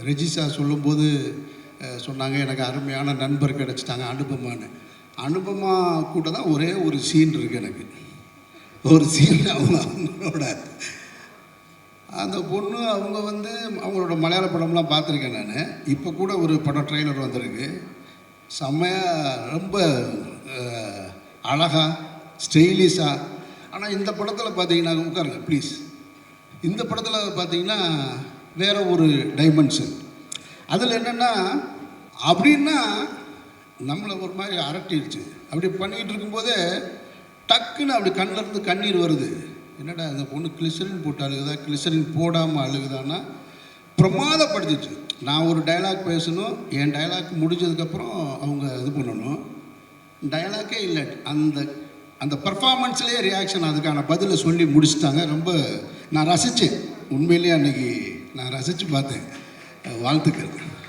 ரெஜிஸா சொல்லும்போது சொன்னாங்க, எனக்கு அருமையான நண்பர் கிடச்சிட்டாங்க அனுபமான்னு. அனுபமா கூட தான் ஒரே ஒரு சீன் இருக்குது எனக்கு. ஒரு சீன் அவங்களோட அந்த பொண்ணு அவங்க அவங்களோட மலையாள படம்லாம் பார்த்துருக்கேன் நான். இப்போ கூட ஒரு படம் ட்ரெய்லர் வந்திருக்கு, செம்மையாக ரொம்ப அழகாக ஸ்டைலிஷாக. ஆனால் இந்த படத்தில் பார்த்தீங்கன்னா, உட்காருங்க ப்ளீஸ், இந்த படத்தில் பார்த்தீங்கன்னா வேறு ஒரு டைமென்ஷன். அதில் என்னென்னா அப்படின்னா நம்மளை ஒரு மாதிரி அரட்டிடுச்சு. அப்படி பண்ணிகிட்டு இருக்கும்போதே டக்குன்னு அப்படி கண்ணிலேருந்து கண்ணீர் வருது. என்னடா அந்த பொண்ணு கிளிசரின் போட்டு அழுகுதா, கிளிசரின் போடாமல் அழுகுதான்னா பிரமாதப்படுத்திச்சு. நான் ஒரு டைலாக் பேசணும், என் டைலாக் முடிஞ்சதுக்கப்புறம் அவங்க இது பண்ணணும். டைலாக்கே இல்லை, அந்த பர்ஃபார்மன்ஸ்லேயே ரியாக்ஷன், அதுக்கான பதிலை சொல்லி முடிச்சுட்டாங்க. ரொம்ப நான் ரசித்தேன் உண்மையிலேயே, அன்றைக்கி நான் ரசித்து பார்த்தேன். வாழ்த்துக்கள்.